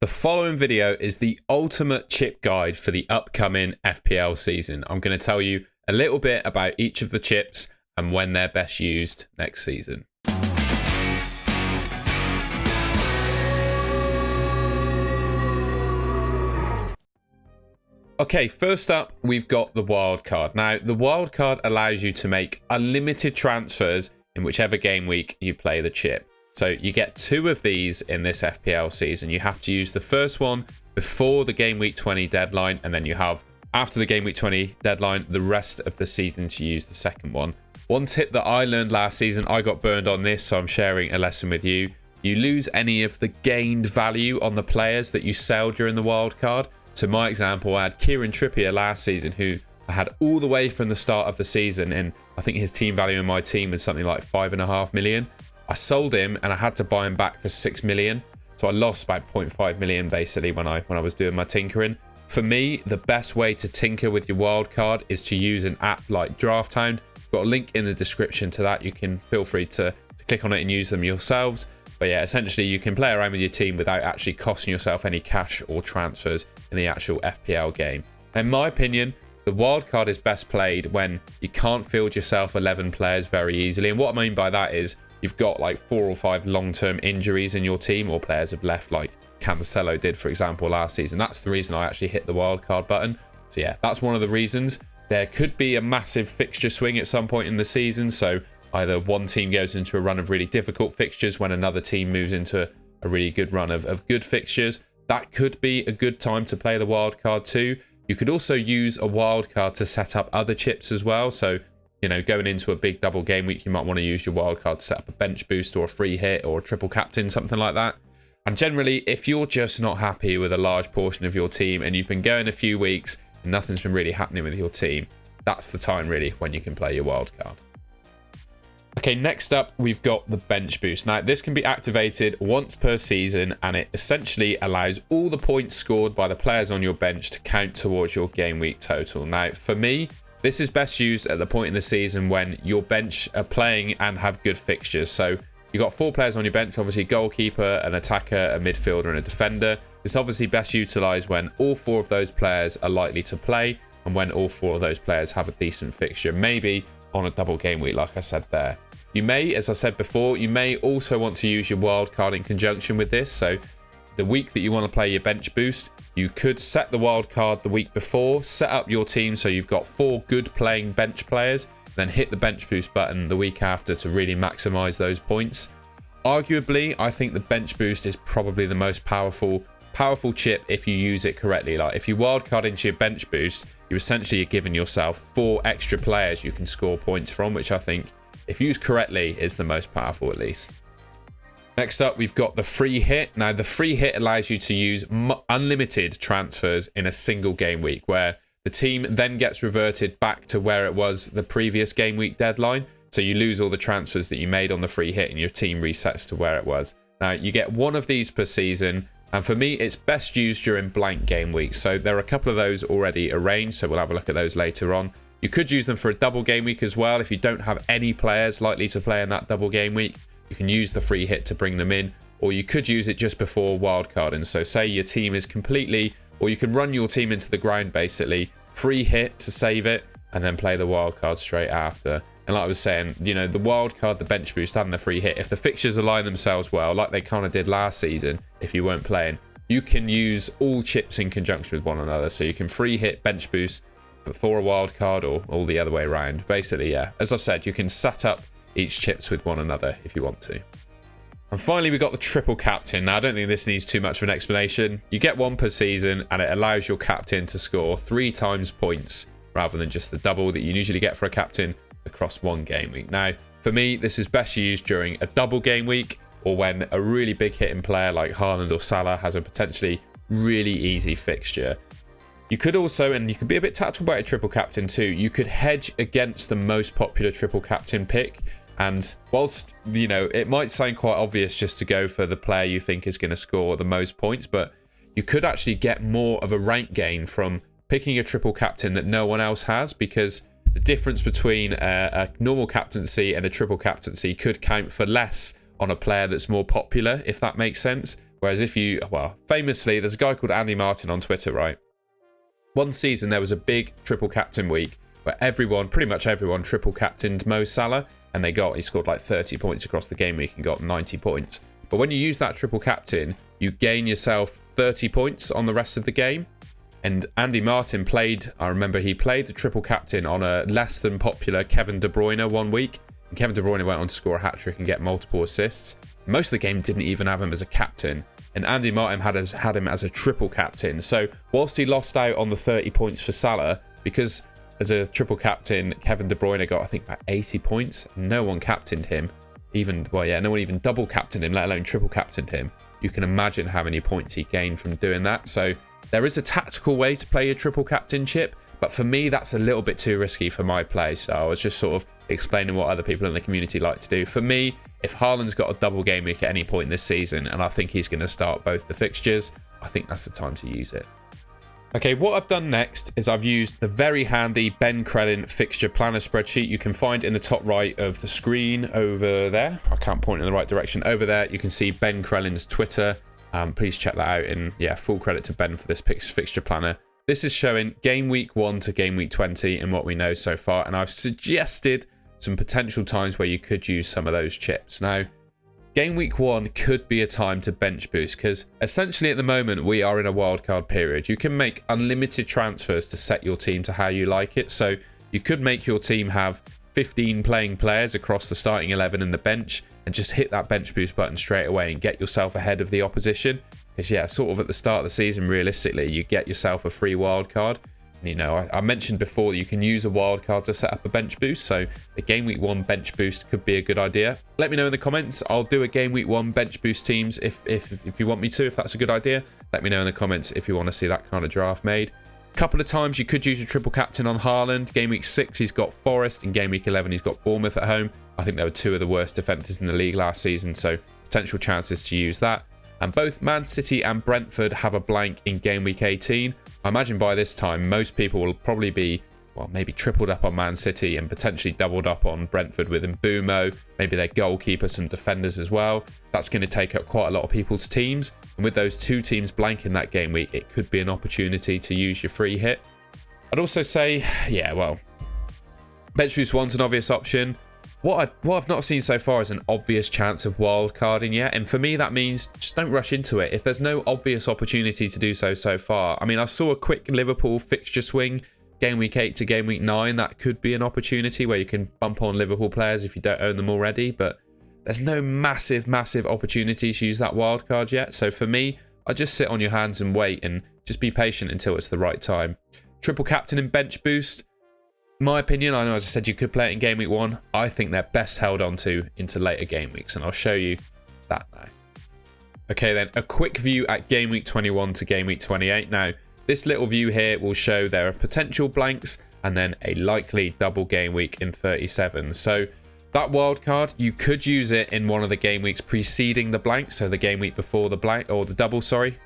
The following video is the ultimate chip guide for the upcoming FPL season. I'm going to tell you a little bit about each of the chips and when they're best used next season. Okay, first up, we've got the wildcard. Now, the wildcard allows you to make unlimited transfers in whichever game week you play the chip. So you get 2 of these in this FPL season. You have to use the first one before the game week 20 deadline, and then you have, after the game week 20 deadline, the rest of the season to use the second one. One tip that I learned last season, I got burned on this, so I'm sharing a lesson with you. You lose any of the gained value on the players that you sell during the wildcard. So my example, I had Kieran Trippier last season, who I had all the way from the start of the season, and I think his team value in my team was something like 5.5 million. I sold him and I had to buy him back for 6 million. So I lost about 0.5 million basically when I was doing my tinkering. For me, the best way to tinker with your wildcard is to use an app like DraftHound. I've got a link in the description to that. You can feel free to click on it and use them yourselves. But yeah, essentially you can play around with your team without actually costing yourself any cash or transfers in the actual FPL game. In my opinion, the wildcard is best played when you can't field yourself 11 players very easily. And what I mean by that is you've got like 4 or 5 long-term injuries in your team, or players have left like Cancelo did, for example, last season. That's the reason I actually hit the wildcard button. So yeah, that's one of the reasons. There could be a massive fixture swing at some point in the season. So either one team goes into a run of really difficult fixtures when another team moves into a really good run of good fixtures. That could be a good time to play the wildcard too. You could also use a wildcard to set up other chips as well. So, you know, going into a big double game week, you might want to use your wildcard to set up a bench boost or a free hit or a triple captain, something like that. And generally, if you're just not happy with a large portion of your team and you've been going a few weeks and nothing's been really happening with your team, that's the time really when you can play your wildcard. Okay, next up, we've got the bench boost. Now, this can be activated once per season, and it essentially allows all the points scored by the players on your bench to count towards your game week total. Now, for me, this is best used at the point in the season when your bench are playing and have good fixtures. So you've got 4 players on your bench, obviously goalkeeper, an attacker, a midfielder and a defender. It's obviously best utilised when all 4 of those players are likely to play and when all 4 of those players have a decent fixture, maybe on a double game week like I said there. You may, as I said before, you may also want to use your wildcard in conjunction with this. So the week that you want to play your bench boost, you could set the wildcard the week before, set up your team so you've got 4 good playing bench players, then hit the bench boost button the week after to really maximize those points. Arguably, I think the bench boost is probably the most powerful chip if you use it correctly. Like if you wildcard into your bench boost, you essentially are giving yourself 4 extra players you can score points from, which I think, if used correctly, is the most powerful at least. Next up, we've got the free hit. Now, the free hit allows you to use unlimited transfers in a single game week, where the team then gets reverted back to where it was the previous game week deadline. So you lose all the transfers that you made on the free hit and your team resets to where it was. Now, you get 1 of these per season. And for me, it's best used during blank game weeks. So there are a couple of those already arranged. So we'll have a look at those later on. You could use them for a double game week as well. If you don't have any players likely to play in that double game week, you can use the free hit to bring them in, or you could use it just before wildcarding. So say your team is completely, or you can run your team into the ground basically, free hit to save it, and then play the wildcard straight after. And like I was saying, you know, the wildcard, the bench boost, and the free hit, if the fixtures align themselves well, like they kind of did last season, if you weren't playing, you can use all chips in conjunction with one another. So you can free hit, bench boost, before a wildcard, or all the other way around. Basically, yeah, as I've said, you can set up each chips with one another if you want to. And finally, we've got the triple captain. Now, I don't think this needs too much of an explanation. You get 1 per season, and it allows your captain to score 3 times points rather than just the double that you usually get for a captain across 1 game week. Now, for me, this is best used during a double game week, or when a really big hitting player like Haaland or Salah has a potentially really easy fixture. You could also, and you could be a bit tactical about a triple captain too, you could hedge against the most popular triple captain pick. And whilst, you know, it might sound quite obvious just to go for the player you think is going to score the most points, but you could actually get more of a rank gain from picking a triple captain that no one else has, because the difference between a normal captaincy and a triple captaincy could count for less on a player that's more popular, if that makes sense. Whereas if you, well, famously, there's a guy called Andy Martin on Twitter, right? One season, there was a big triple captain week where everyone, pretty much everyone, triple captained Mo Salah, and he scored like 30 points across the game week and got 90 points. But when you use that triple captain, you gain yourself 30 points on the rest of the game. And Andy Martin I remember he played the triple captain on a less than popular Kevin De Bruyne one week. And Kevin De Bruyne went on to score a hat-trick and get multiple assists. Most of the game didn't even have him as a captain. And Andy Martin had him as a triple captain. So whilst he lost out on the 30 points for Salah, because as a triple captain, Kevin De Bruyne got, I think, about 80 points. No one captained him. No one even double captained him, let alone triple captained him. You can imagine how many points he gained from doing that. So there is a tactical way to play your triple captain chip, but for me, that's a little bit too risky for my play. So I was just sort of explaining what other people in the community like to do. For me, if Haaland's got a double game week at any point this season, and I think he's going to start both the fixtures, I think that's the time to use it. Okay, what I've done next is I've used the very handy Ben Crellin fixture planner spreadsheet you can find in the top right of the screen over there. I can't point in the right direction. Over there, you can see Ben Crellin's Twitter. Please check that out. And yeah, full credit to Ben for this fixture planner. This is showing game week 1 to game week 20 in what we know so far. And I've suggested some potential times where you could use some of those chips. Now, game week 1 could be a time to bench boost because essentially at the moment we are in a wildcard period. You can make unlimited transfers to set your team to how you like it. So you could make your team have 15 playing players across the starting 11 and the bench and just hit that bench boost button straight away and get yourself ahead of the opposition. Because yeah, sort of at the start of the season, realistically, you get yourself a free wildcard. You know, I mentioned before that you can use a wildcard to set up a bench boost, so the game week 1 bench boost could be a good idea. Let me know in the comments. I'll do a game week 1 bench boost teams if you want me to, if that's a good idea. Let me know in the comments if you want to see that kind of draft made. A couple of times you could use your triple captain on Haaland. Game week 6 he's got Forest, and game week 11 he's got Bournemouth at home. I think they were 2 of the worst defenders in the league last season, so potential chances to use that. And both Man City and Brentford have a blank in game week 18. I imagine by this time, most people will probably be, well, maybe tripled up on Man City and potentially doubled up on Brentford with Mbumo, maybe their goalkeeper, some defenders as well. That's going to take up quite a lot of people's teams. And with those 2 teams blanking that game week, it could be an opportunity to use your free hit. I'd also say, yeah, well, bench boost 1's an obvious option. What I've not seen so far is an obvious chance of wildcarding yet. And for me, that means just don't rush into it. If there's no obvious opportunity to do so far. I mean, I saw a quick Liverpool fixture swing, game week 8 to game week 9. That could be an opportunity where you can bump on Liverpool players if you don't own them already. But there's no massive opportunity to use that wildcard yet. So for me, I just sit on your hands and wait and just be patient until it's the right time. Triple captain and bench boost. My opinion, I know as I said you could play it in game week 1. I think they're best held on to into later game weeks, and I'll show you that now. Okay then, a quick view at game week 21 to game week 28. Now, this little view here will show there are potential blanks and then a likely double game week in 37. So that wild card, you could use it in one of the game weeks preceding the blank, so the game week before the blank, or the double, sorry.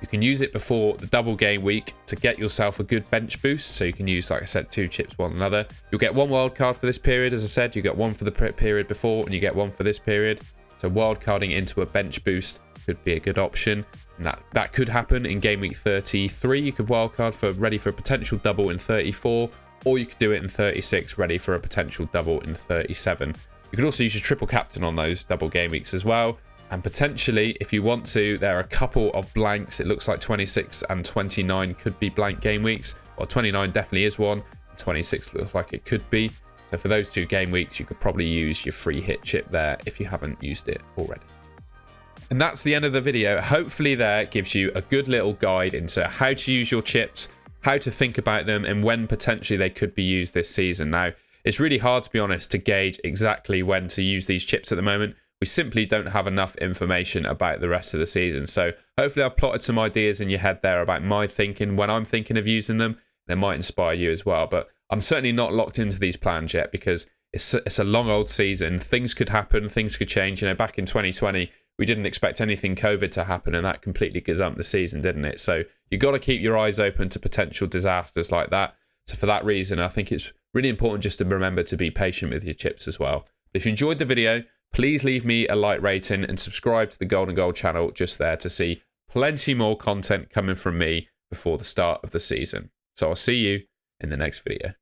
You can use it before the double game week to get yourself a good bench boost. So you can use, like I said, 2 chips, one another. You'll get 1 wild card for this period, as I said. You get 1 for the period before, and you get 1 for this period. So wild carding into a bench boost could be a good option. And that could happen in game week 33. You could wild card ready for a potential double in 34, or you could do it in 36, ready for a potential double in 37. You could also use your triple captain on those double game weeks as well. And potentially, if you want to, there are a couple of blanks. It looks like 26 and 29 could be blank game weeks. Well, 29 definitely is one. 26 looks like it could be. So for those 2 game weeks, you could probably use your free hit chip there if you haven't used it already. And that's the end of the video. Hopefully there gives you a good little guide into how to use your chips, how to think about them, and when potentially they could be used this season. Now, it's really hard, to be honest, to gauge exactly when to use these chips at the moment. We simply don't have enough information about the rest of the season. So hopefully I've plotted some ideas in your head there about my thinking when I'm thinking of using them. They might inspire you as well. But I'm certainly not locked into these plans yet because it's a long old season. Things could happen. Things could change. You know, back in 2020, we didn't expect anything COVID to happen, and that completely gazumped the season, didn't it? So you've got to keep your eyes open to potential disasters like that. So for that reason, I think it's really important just to remember to be patient with your chips as well. If you enjoyed the video, please leave me a like rating and subscribe to the Golden Goal channel just there to see plenty more content coming from me before the start of the season. So I'll see you in the next video.